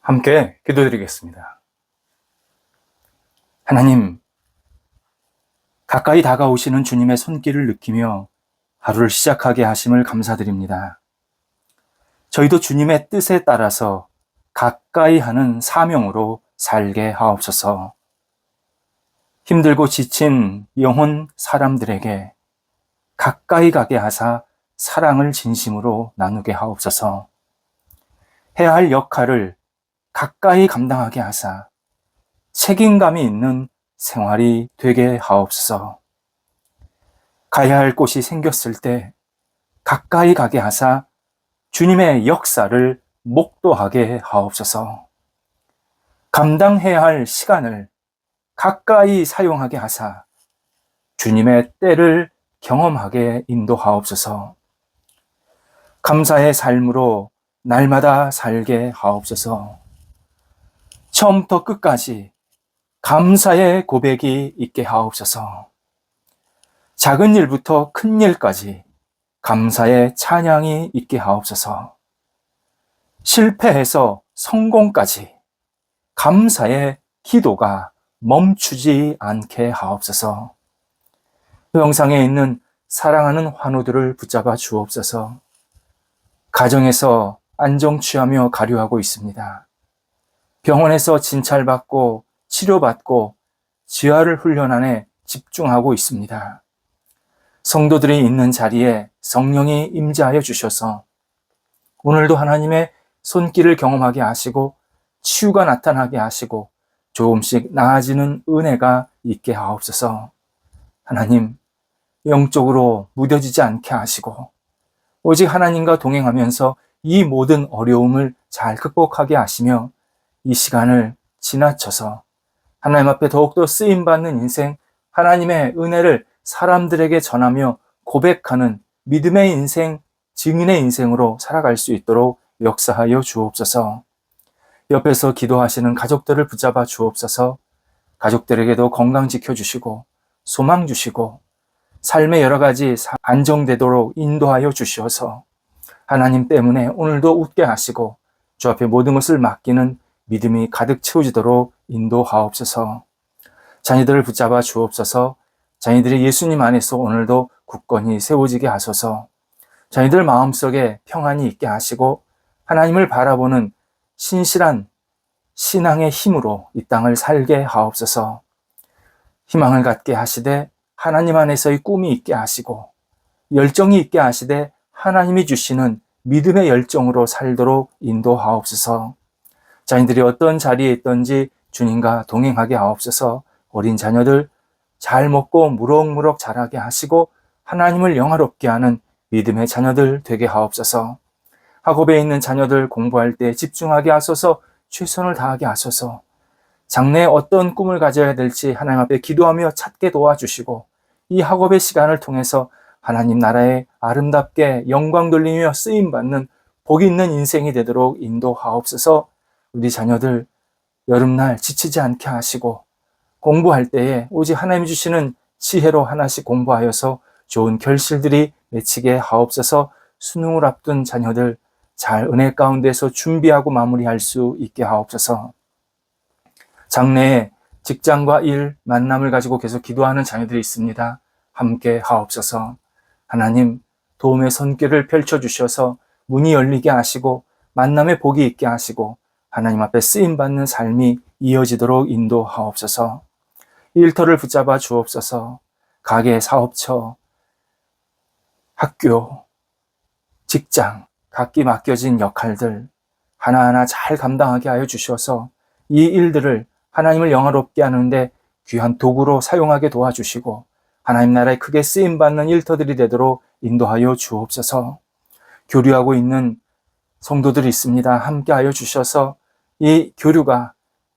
함께 기도드리겠습니다. 하나님, 가까이 다가오시는 주님의 손길을 느끼며 하루를 시작하게 하심을 감사드립니다. 저희도 주님의 뜻에 따라서 가까이 하는 사명으로 살게 하옵소서. 힘들고 지친 영혼 사람들에게 가까이 가게 하사 사랑을 진심으로 나누게 하옵소서. 해야 할 역할을 가까이 감당하게 하사 책임감이 있는 생활이 되게 하옵소서. 가야 할 곳이 생겼을 때 가까이 가게 하사 주님의 역사를 목도하게 하옵소서. 감당해야 할 시간을 가까이 사용하게 하사 주님의 때를 경험하게 인도하옵소서. 감사의 삶으로 날마다 살게 하옵소서. 처음부터 끝까지 감사의 고백이 있게 하옵소서. 작은 일부터 큰 일까지 감사의 찬양이 있게 하옵소서. 실패해서 성공까지 감사의 기도가 멈추지 않게 하옵소서. 영상에 있는 사랑하는 환우들을 붙잡아 주옵소서. 가정에서 안정 취하며 가료하고 있습니다. 병원에서 진찰받고 치료받고 지하를 훈련안에 집중하고 있습니다. 성도들이 있는 자리에 성령이 임재하여 주셔서 오늘도 하나님의 손길을 경험하게 하시고 치유가 나타나게 하시고 조금씩 나아지는 은혜가 있게 하옵소서. 하나님, 영적으로 무뎌지지 않게 하시고 오직 하나님과 동행하면서 이 모든 어려움을 잘 극복하게 하시며 이 시간을 지나쳐서 하나님 앞에 더욱더 쓰임받는 인생, 하나님의 은혜를 사람들에게 전하며 고백하는 믿음의 인생, 증인의 인생으로 살아갈 수 있도록 역사하여 주옵소서. 옆에서 기도하시는 가족들을 붙잡아 주옵소서. 가족들에게도 건강 지켜주시고 소망 주시고 삶의 여러 가지 안정되도록 인도하여 주시어서 하나님 때문에 오늘도 웃게 하시고 주 앞에 모든 것을 맡기는 믿음이 가득 채워지도록 인도하옵소서. 자녀들을 붙잡아 주옵소서. 자녀들이 예수님 안에서 오늘도 굳건히 세워지게 하소서. 자녀들 마음속에 평안이 있게 하시고 하나님을 바라보는 신실한 신앙의 힘으로 이 땅을 살게 하옵소서. 희망을 갖게 하시되 하나님 안에서의 꿈이 있게 하시고 열정이 있게 하시되 하나님이 주시는 믿음의 열정으로 살도록 인도하옵소서. 자녀들이 어떤 자리에 있든지 주님과 동행하게 하옵소서. 어린 자녀들 잘 먹고 무럭무럭 자라게 하시고 하나님을 영화롭게 하는 믿음의 자녀들 되게 하옵소서. 학업에 있는 자녀들 공부할 때 집중하게 하소서. 최선을 다하게 하소서. 장래에 어떤 꿈을 가져야 될지 하나님 앞에 기도하며 찾게 도와주시고 이 학업의 시간을 통해서 하나님 나라에 아름답게 영광 돌리며 쓰임받는 복 있는 인생이 되도록 인도하옵소서. 우리 자녀들 여름날 지치지 않게 하시고 공부할 때에 오직 하나님이 주시는 지혜로 하나씩 공부하여서 좋은 결실들이 맺히게 하옵소서. 수능을 앞둔 자녀들 잘 은혜 가운데서 준비하고 마무리할 수 있게 하옵소서. 장래에 직장과 일, 만남을 가지고 계속 기도하는 자녀들이 있습니다. 함께 하옵소서. 하나님, 도움의 손길을 펼쳐주셔서 문이 열리게 하시고 만남의 복이 있게 하시고 하나님 앞에 쓰임받는 삶이 이어지도록 인도하옵소서. 일터를 붙잡아 주옵소서. 가게, 사업처, 학교, 직장, 각기 맡겨진 역할들 하나하나 잘 감당하게 하여 주셔서 이 일들을 하나님을 영화롭게 하는데 귀한 도구로 사용하게 도와주시고 하나님 나라에 크게 쓰임받는 일터들이 되도록 인도하여 주옵소서. 교류하고 있는 성도들이 있습니다. 함께하여 주셔서 이 교류가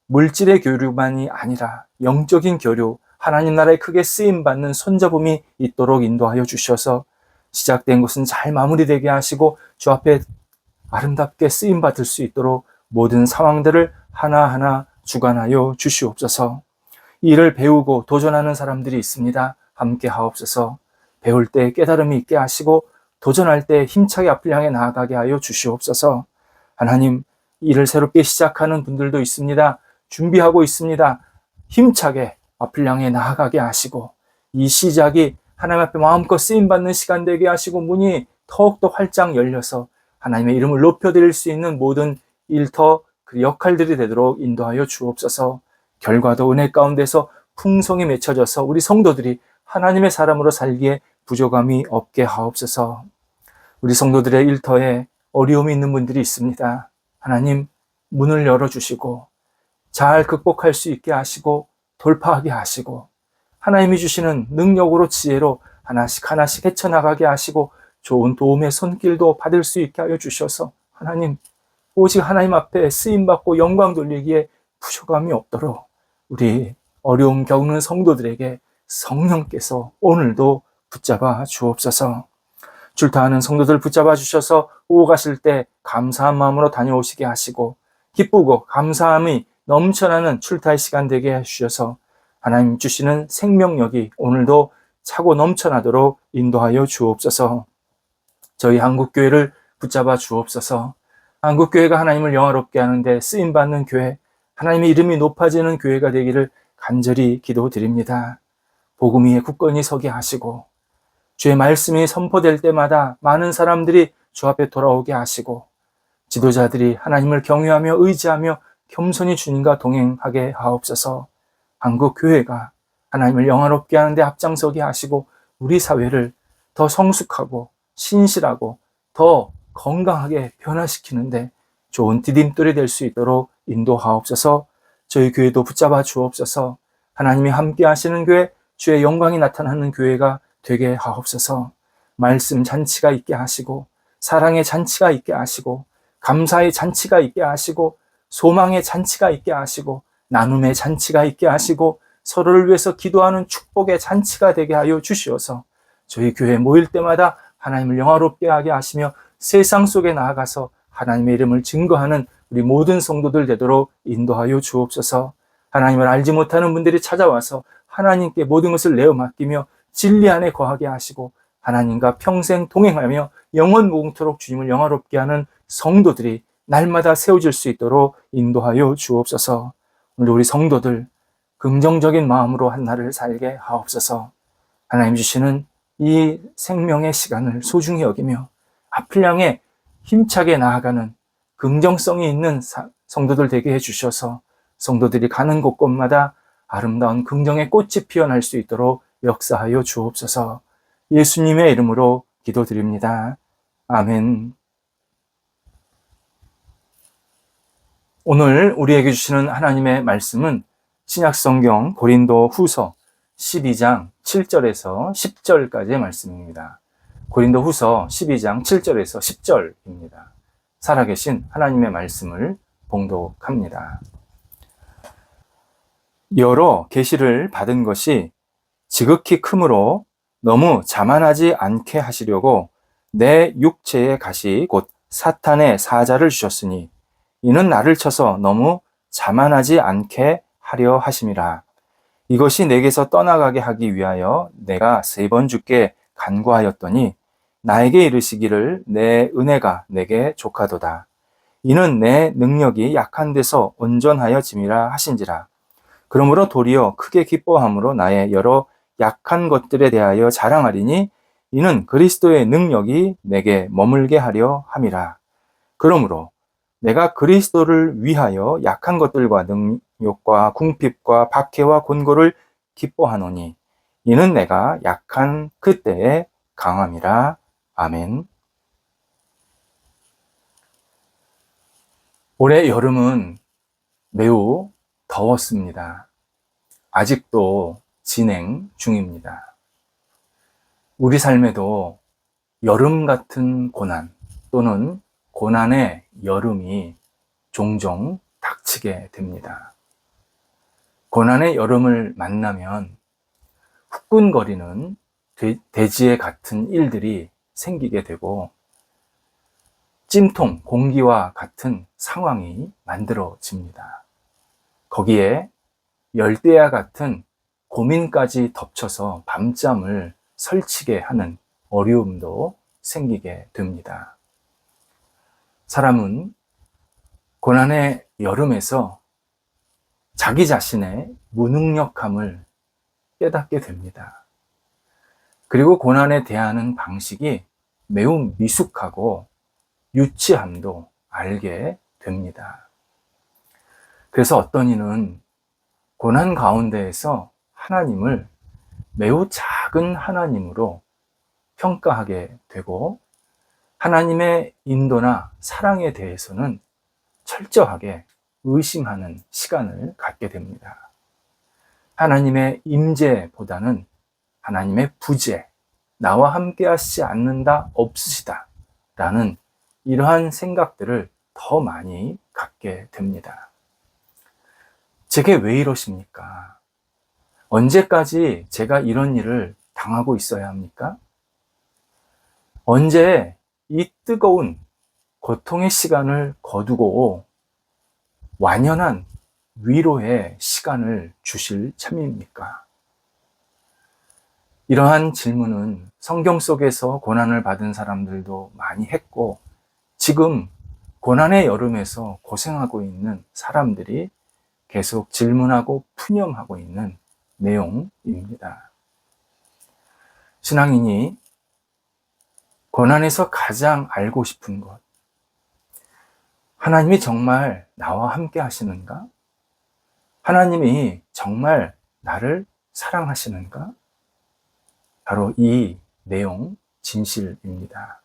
물질의 교류만이 아니라 영적인 교류, 하나님 나라에 크게 쓰임받는 손잡음이 있도록 인도하여 주셔서 시작된 것은 잘 마무리되게 하시고 주 앞에 아름답게 쓰임받을 수 있도록 모든 상황들을 하나하나 주관하여 주시옵소서. 이를 배우고 도전하는 사람들이 있습니다. 함께 하옵소서. 배울 때 깨달음이 있게 하시고 도전할 때 힘차게 앞을 향해 나아가게 하여 주시옵소서. 하나님, 일을 새롭게 시작하는 분들도 있습니다. 준비하고 있습니다. 힘차게 앞을 향해 나아가게 하시고 이 시작이 하나님 앞에 마음껏 쓰임받는 시간 되게 하시고 문이 더욱더 활짝 열려서 하나님의 이름을 높여드릴 수 있는 모든 일터 그 역할들이 되도록 인도하여 주옵소서. 결과도 은혜 가운데서 풍성히 맺혀져서 우리 성도들이 하나님의 사람으로 살기에 부족함이 없게 하옵소서. 우리 성도들의 일터에 어려움이 있는 분들이 있습니다. 하나님 문을 열어주시고 잘 극복할 수 있게 하시고 돌파하게 하시고 하나님이 주시는 능력으로 지혜로 하나씩 하나씩 헤쳐나가게 하시고 좋은 도움의 손길도 받을 수 있게 하여 주셔서 하나님 오직 하나님 앞에 쓰임받고 영광 돌리기에 부족함이 없도록 우리 어려움 겪는 성도들에게 성령께서 오늘도 붙잡아 주옵소서. 출타하는 성도들 붙잡아 주셔서 오고 가실 때 감사한 마음으로 다녀오시게 하시고 기쁘고 감사함이 넘쳐나는 출타의 시간 되게 해주셔서 하나님 주시는 생명력이 오늘도 차고 넘쳐나도록 인도하여 주옵소서. 저희 한국교회를 붙잡아 주옵소서. 한국교회가 하나님을 영화롭게 하는데 쓰임받는 교회, 하나님의 이름이 높아지는 교회가 되기를 간절히 기도드립니다. 복음 위에 굳건히 서게 하시고 주의 말씀이 선포될 때마다 많은 사람들이 주 앞에 돌아오게 하시고 지도자들이 하나님을 경외하며 의지하며 겸손히 주님과 동행하게 하옵소서. 한국교회가 하나님을 영화롭게 하는데 앞장서게 하시고 우리 사회를 더 성숙하고 신실하고 더 건강하게 변화시키는데 좋은 디딤돌이 될 수 있도록 인도하옵소서. 저희 교회도 붙잡아 주옵소서. 하나님이 함께 하시는 교회, 주의 영광이 나타나는 교회가 되게 하옵소서. 말씀 잔치가 있게 하시고 사랑의 잔치가 있게 하시고 감사의 잔치가 있게 하시고 소망의 잔치가 있게 하시고 나눔의 잔치가 있게 하시고 서로를 위해서 기도하는 축복의 잔치가 되게 하여 주시어서 저희 교회 모일 때마다 하나님을 영화롭게 하게 하시며 세상 속에 나아가서 하나님의 이름을 증거하는 우리 모든 성도들 되도록 인도하여 주옵소서. 하나님을 알지 못하는 분들이 찾아와서 하나님께 모든 것을 내어 맡기며 진리 안에 거하게 하시고 하나님과 평생 동행하며 영원 무궁토록 주님을 영화롭게 하는 성도들이 날마다 세워질 수 있도록 인도하여 주옵소서. 오늘 우리 성도들 긍정적인 마음으로 한 날을 살게 하옵소서. 하나님 주시는 이 생명의 시간을 소중히 여기며 앞을 향해 힘차게 나아가는 긍정성이 있는 성도들 되게 해주셔서 성도들이 가는 곳곳마다 아름다운 긍정의 꽃이 피어날 수 있도록 역사하여 주옵소서. 예수님의 이름으로 기도드립니다. 아멘. 오늘 우리에게 주시는 하나님의 말씀은 신약성경 고린도 후서 12장 7절에서 10절까지의 말씀입니다. 고린도 후서 12장 7절에서 10절입니다. 살아계신 하나님의 말씀을 봉독합니다. 여러 계시를 받은 것이 지극히 크므로 너무 자만하지 않게 하시려고 내 육체의 가시 곧 사탄의 사자를 주셨으니 이는 나를 쳐서 너무 자만하지 않게 하려 하심이라. 이것이 내게서 떠나가게 하기 위하여 내가 3번 주께 간구하였더니 나에게 이르시기를 내 은혜가 내게 족하도다. 이는 내 능력이 약한 데서 온전하여 짐이라 하신지라. 그러므로 도리어 크게 기뻐함으로 나의 여러 약한 것들에 대하여 자랑하리니 이는 그리스도의 능력이 내게 머물게 하려 함이라. 그러므로 내가 그리스도를 위하여 약한 것들과 능욕과 궁핍과 박해와 곤고를 기뻐하노니 이는 내가 약한 그때의 강함이라. 아멘. 올해 여름은 매우 더웠습니다. 아직도 진행 중입니다. 우리 삶에도 여름 같은 고난 또는 고난의 여름이 종종 닥치게 됩니다. 고난의 여름을 만나면 후끈거리는 대지에 같은 일들이 생기게 되고 찜통, 공기와 같은 상황이 만들어집니다. 거기에 열대야 같은 고민까지 덮쳐서 밤잠을 설치게 하는 어려움도 생기게 됩니다. 사람은 고난의 여름에서 자기 자신의 무능력함을 깨닫게 됩니다. 그리고 고난에 대하는 방식이 매우 미숙하고 유치함도 알게 됩니다. 그래서 어떤 이는 고난 가운데에서 하나님을 매우 작은 하나님으로 평가하게 되고, 하나님의 인도나 사랑에 대해서는 철저하게 의심하는 시간을 갖게 됩니다. 하나님의 임재보다는 하나님의 부재, 나와 함께 하시지 않는다, 없으시다 라는 이러한 생각들을 더 많이 갖게 됩니다. 제게 왜 이러십니까? 언제까지 제가 이런 일을 당하고 있어야 합니까? 언제 이 뜨거운 고통의 시간을 거두고 완연한 위로의 시간을 주실 참입니까? 이러한 질문은 성경 속에서 고난을 받은 사람들도 많이 했고, 지금 고난의 여름에서 고생하고 있는 사람들이 계속 질문하고 푸념하고 있는 내용입니다. 신앙인이 고난에서 가장 알고 싶은 것, 하나님이 정말 나와 함께 하시는가? 하나님이 정말 나를 사랑하시는가? 바로 이 내용, 진실입니다.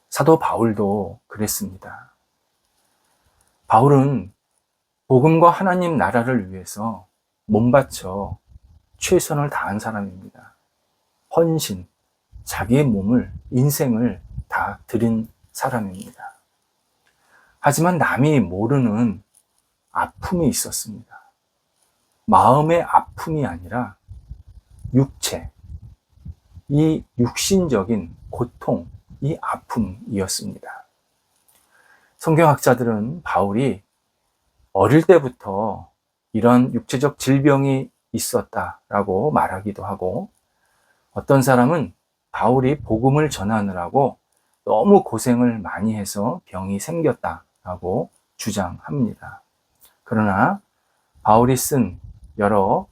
사도 바울도 그랬습니다. 바울은 복음과 하나님 나라를 위해서 몸바쳐 최선을 다한 사람입니다. 헌신, 자기의 몸을, 인생을 다 드린 사람입니다. 하지만 남이 모르는 아픔이 있었습니다. 마음의 아픔이 아니라 육체, 이 육신적인 고통, 이 아픔이었습니다. 성경학자들은 바울이 어릴 때부터 이런 육체적 질병이 있었다라고 말하기도 하고, 어떤 사람은 바울이 복음을 전하느라고 너무 고생을 많이 해서 병이 생겼다라고 주장합니다. 그러나 바울이 쓴 여러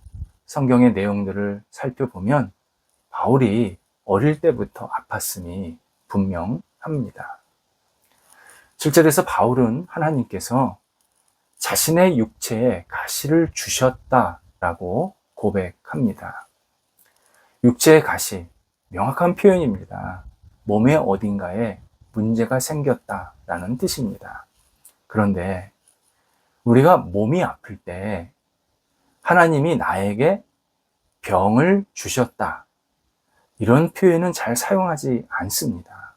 성경의 내용들을 살펴보면 바울이 어릴 때부터 아팠음이 분명합니다. 7절에서 바울은 하나님께서 자신의 육체에 가시를 주셨다라고 고백합니다. 육체의 가시, 명확한 표현입니다. 몸의 어딘가에 문제가 생겼다라는 뜻입니다. 그런데 우리가 몸이 아플 때 하나님이 나에게 병을 주셨다, 이런 표현은 잘 사용하지 않습니다.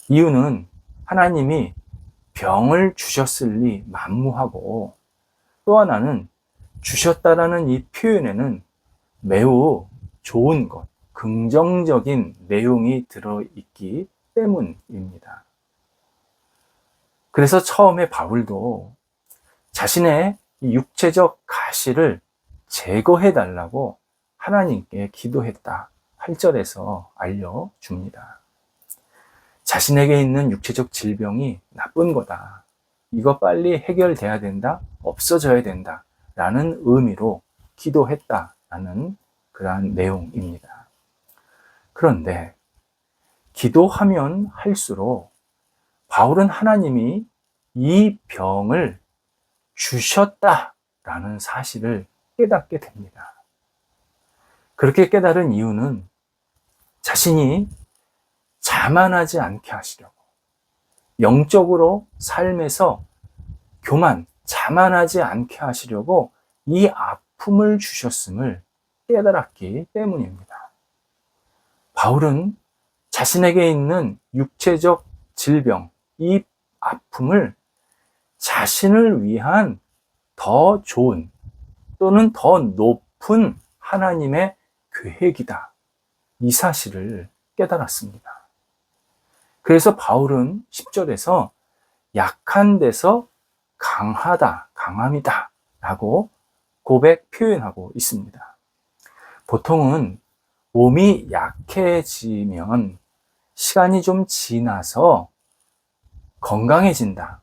이유는 하나님이 병을 주셨을 리 만무하고, 또 하나는 주셨다라는 이 표현에는 매우 좋은 것, 긍정적인 내용이 들어있기 때문입니다. 그래서 처음에 바울도 자신의 육체적 가시를 제거해 달라고 하나님께 기도했다, 8절에서 알려줍니다. 자신에게 있는 육체적 질병이 나쁜 거다, 이거 빨리 해결돼야 된다, 없어져야 된다 라는 의미로 기도했다라는 그러한 내용입니다. 그런데 기도하면 할수록 바울은 하나님이 이 병을 주셨다라는 사실을 깨닫게 됩니다. 그렇게 깨달은 이유는 자신이 자만하지 않게 하시려고, 영적으로 삶에서 교만, 자만하지 않게 하시려고 이 아픔을 주셨음을 깨달았기 때문입니다. 바울은 자신에게 있는 육체적 질병, 이 아픔을 자신을 위한 더 좋은 또는 더 높은 하나님의 계획이다, 이 사실을 깨달았습니다. 그래서 바울은 10절에서 약한 데서 강하다, 강함이다 라고 고백 표현하고 있습니다. 보통은 몸이 약해지면 시간이 좀 지나서 건강해진다,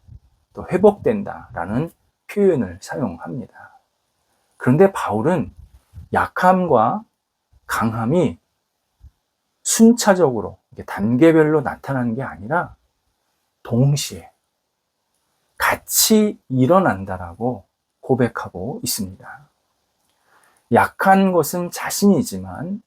또 회복된다라는 표현을 사용합니다. 그런데 바울은 약함과 강함이 순차적으로 단계별로 나타나는 게 아니라 동시에 같이 일어난다라고 고백하고 있습니다. 약한 것은 자신이지만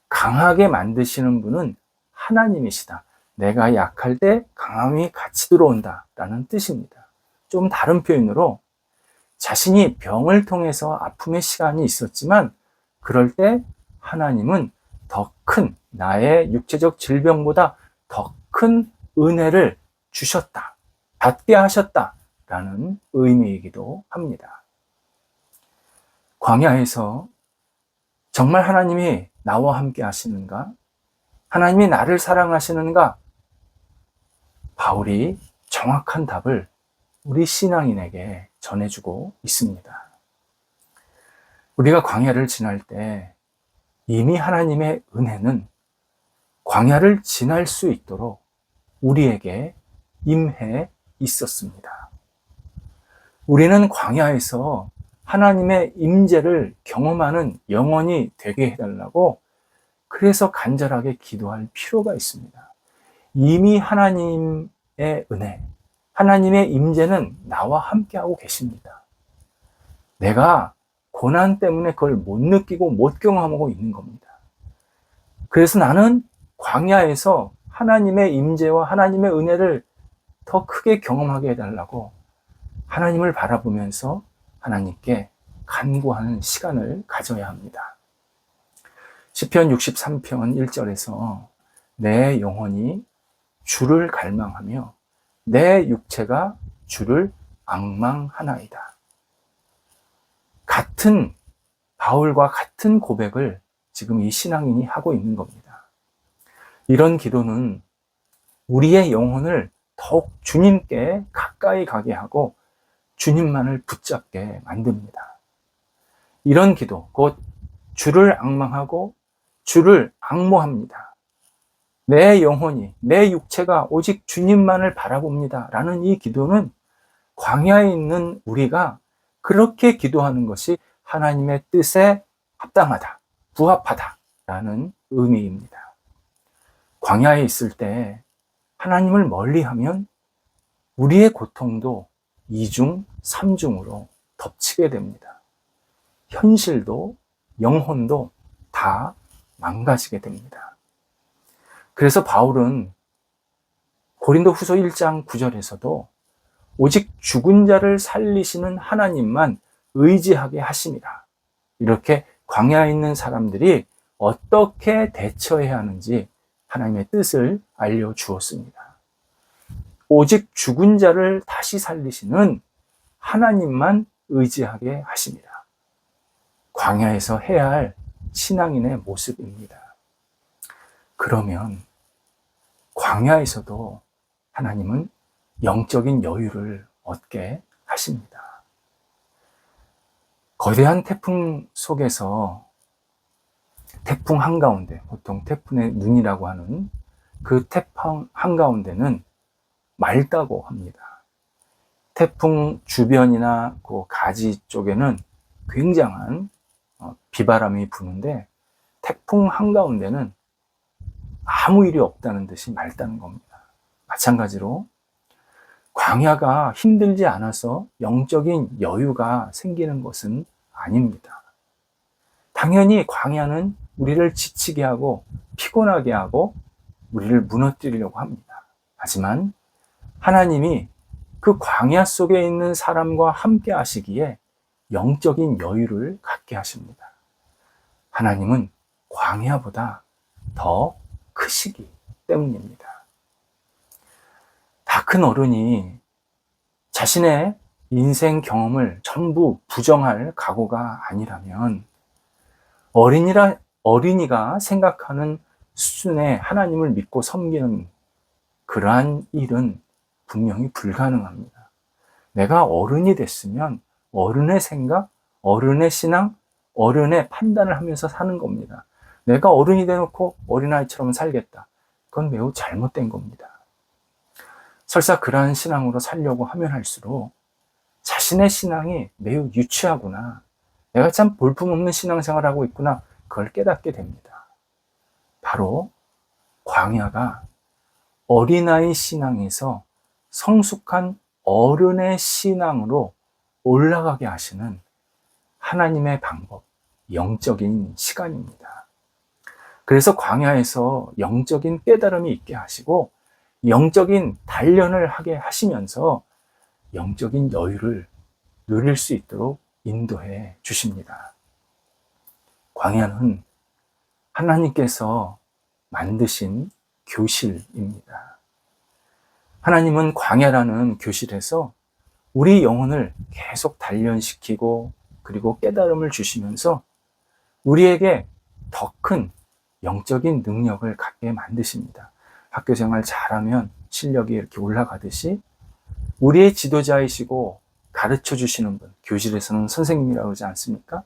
강하게 만드시는 분은 하나님이시다. 내가 약할 때 강함이 같이 들어온다 라는 뜻입니다. 좀 다른 표현으로 자신이 병을 통해서 아픔의 시간이 있었지만 그럴 때 하나님은 더 큰 나의 육체적 질병보다 더 큰 은혜를 주셨다. 받게 하셨다 라는 의미이기도 합니다. 광야에서 정말 하나님이 나와 함께 하시는가? 하나님이 나를 사랑하시는가? 바울이 정확한 답을 우리 신앙인에게 전해주고 있습니다. 우리가 광야를 지날 때 이미 하나님의 은혜는 광야를 지날 수 있도록 우리에게 임해 있었습니다. 우리는 광야에서 하나님의 임재를 경험하는 영혼이 되게 해달라고 그래서 간절하게 기도할 필요가 있습니다. 이미 하나님의 은혜, 하나님의 임재는 나와 함께하고 계십니다. 내가 고난 때문에 그걸 못 느끼고 못 경험하고 있는 겁니다. 그래서 나는 광야에서 하나님의 임재와 하나님의 은혜를 더 크게 경험하게 해달라고 하나님을 바라보면서 하나님께 간구하는 시간을 가져야 합니다. 시편 63편 1절에서 내 영혼이 주를 갈망하며 내 육체가 주를 앙망하나이다. 같은 바울과 같은 고백을 지금 이 신앙인이 하고 있는 겁니다. 이런 기도는 우리의 영혼을 더욱 주님께 가까이 가게 하고 주님만을 붙잡게 만듭니다. 이런 기도, 곧 주를 앙망하고 주를 앙모합니다. 내 영혼이, 내 육체가 오직 주님만을 바라봅니다. 라는 이 기도는 광야에 있는 우리가 그렇게 기도하는 것이 하나님의 뜻에 합당하다, 부합하다 라는 의미입니다. 광야에 있을 때 하나님을 멀리하면 우리의 고통도 2중, 3중으로 덮치게 됩니다. 현실도 영혼도 다 망가지게 됩니다. 그래서 바울은 고린도 후서 1장 9절에서도 오직 죽은 자를 살리시는 하나님만 의지하게 하심이라. 이렇게 광야에 있는 사람들이 어떻게 대처해야 하는지 하나님의 뜻을 알려주었습니다. 오직 죽은 자를 다시 살리시는 하나님만 의지하게 하심이라. 광야에서 해야 할 신앙인의 모습입니다. 그러면 광야에서도 하나님은 영적인 여유를 얻게 하십니다. 거대한 태풍 속에서 태풍 한가운데, 보통 태풍의 눈이라고 하는 그 태풍 한가운데는 맑다고 합니다. 태풍 주변이나 그 가지 쪽에는 굉장한 비바람이 부는데 태풍 한가운데는 아무 일이 없다는 듯이 맑다는 겁니다. 마찬가지로 광야가 힘들지 않아서 영적인 여유가 생기는 것은 아닙니다. 당연히 광야는 우리를 지치게 하고 피곤하게 하고 우리를 무너뜨리려고 합니다. 하지만 하나님이 그 광야 속에 있는 사람과 함께 하시기에 영적인 여유를 갖게 하십니다. 하나님은 광야보다 더 크시기 때문입니다. 다 큰 어른이 자신의 인생 경험을 전부 부정할 각오가 아니라면 어린이가 생각하는 수준의 하나님을 믿고 섬기는 그러한 일은 분명히 불가능합니다. 내가 어른이 됐으면 어른의 생각, 어른의 신앙, 어른의 판단을 하면서 사는 겁니다. 내가 어른이 돼놓고 어린아이처럼 살겠다. 그건 매우 잘못된 겁니다. 설사 그러한 신앙으로 살려고 하면 할수록 자신의 신앙이 매우 유치하구나, 내가 참 볼품없는 신앙생활을 하고 있구나, 그걸 깨닫게 됩니다. 바로 광야가 어린아이 신앙에서 성숙한 어른의 신앙으로 올라가게 하시는 하나님의 방법, 영적인 시간입니다. 그래서 광야에서 영적인 깨달음이 있게 하시고 영적인 단련을 하게 하시면서 영적인 여유를 누릴 수 있도록 인도해 주십니다. 광야는 하나님께서 만드신 교실입니다. 하나님은 광야라는 교실에서 우리 영혼을 계속 단련시키고 그리고 깨달음을 주시면서 우리에게 더 큰 영적인 능력을 갖게 만드십니다. 학교 생활 잘하면 실력이 이렇게 올라가듯이 우리의 지도자이시고 가르쳐 주시는 분, 교실에서는 선생님이라고 그러지 않습니까?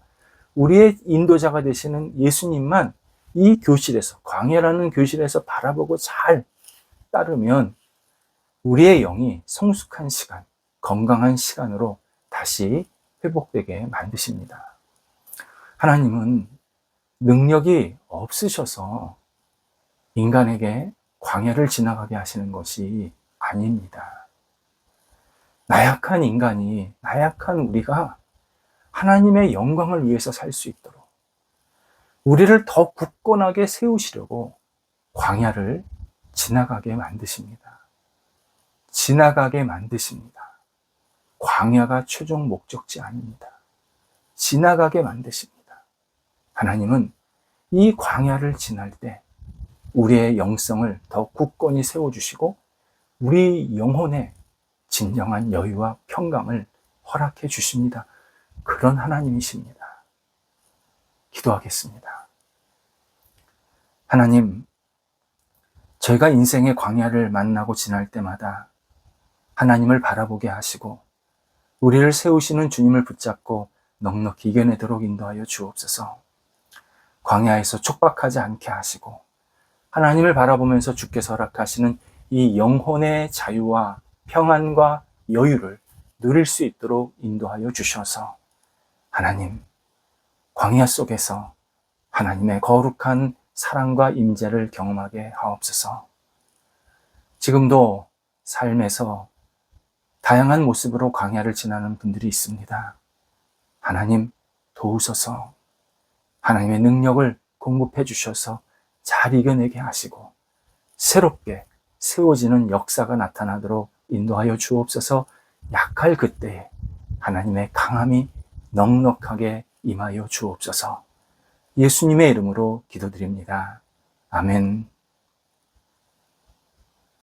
우리의 인도자가 되시는 예수님만 이 교실에서, 광야라는 교실에서 바라보고 잘 따르면 우리의 영이 성숙한 시간, 건강한 시간으로 다시 회복되게 만드십니다. 하나님은 능력이 없으셔서 인간에게 광야를 지나가게 하시는 것이 아닙니다. 나약한 인간이, 나약한 우리가 하나님의 영광을 위해서 살 수 있도록 우리를 더 굳건하게 세우시려고 광야를 지나가게 만드십니다. 지나가게 만드십니다. 광야가 최종 목적지 아닙니다. 지나가게 만드십니다. 하나님은 이 광야를 지날 때 우리의 영성을 더 굳건히 세워주시고 우리 영혼에 진정한 여유와 평강을 허락해 주십니다. 그런 하나님이십니다. 기도하겠습니다. 하나님, 저희가 인생의 광야를 만나고 지날 때마다 하나님을 바라보게 하시고 우리를 세우시는 주님을 붙잡고 넉넉히 이겨내도록 인도하여 주옵소서. 광야에서 촉박하지 않게 하시고 하나님을 바라보면서 주께서 허락하시는 이 영혼의 자유와 평안과 여유를 누릴 수 있도록 인도하여 주셔서 하나님, 광야 속에서 하나님의 거룩한 사랑과 임재를 경험하게 하옵소서. 지금도 삶에서 다양한 모습으로 광야를 지나는 분들이 있습니다. 하나님 도우소서. 하나님의 능력을 공급해 주셔서 잘 이겨내게 하시고 새롭게 세워지는 역사가 나타나도록 인도하여 주옵소서. 약할 그때에 하나님의 강함이 넉넉하게 임하여 주옵소서. 예수님의 이름으로 기도드립니다. 아멘.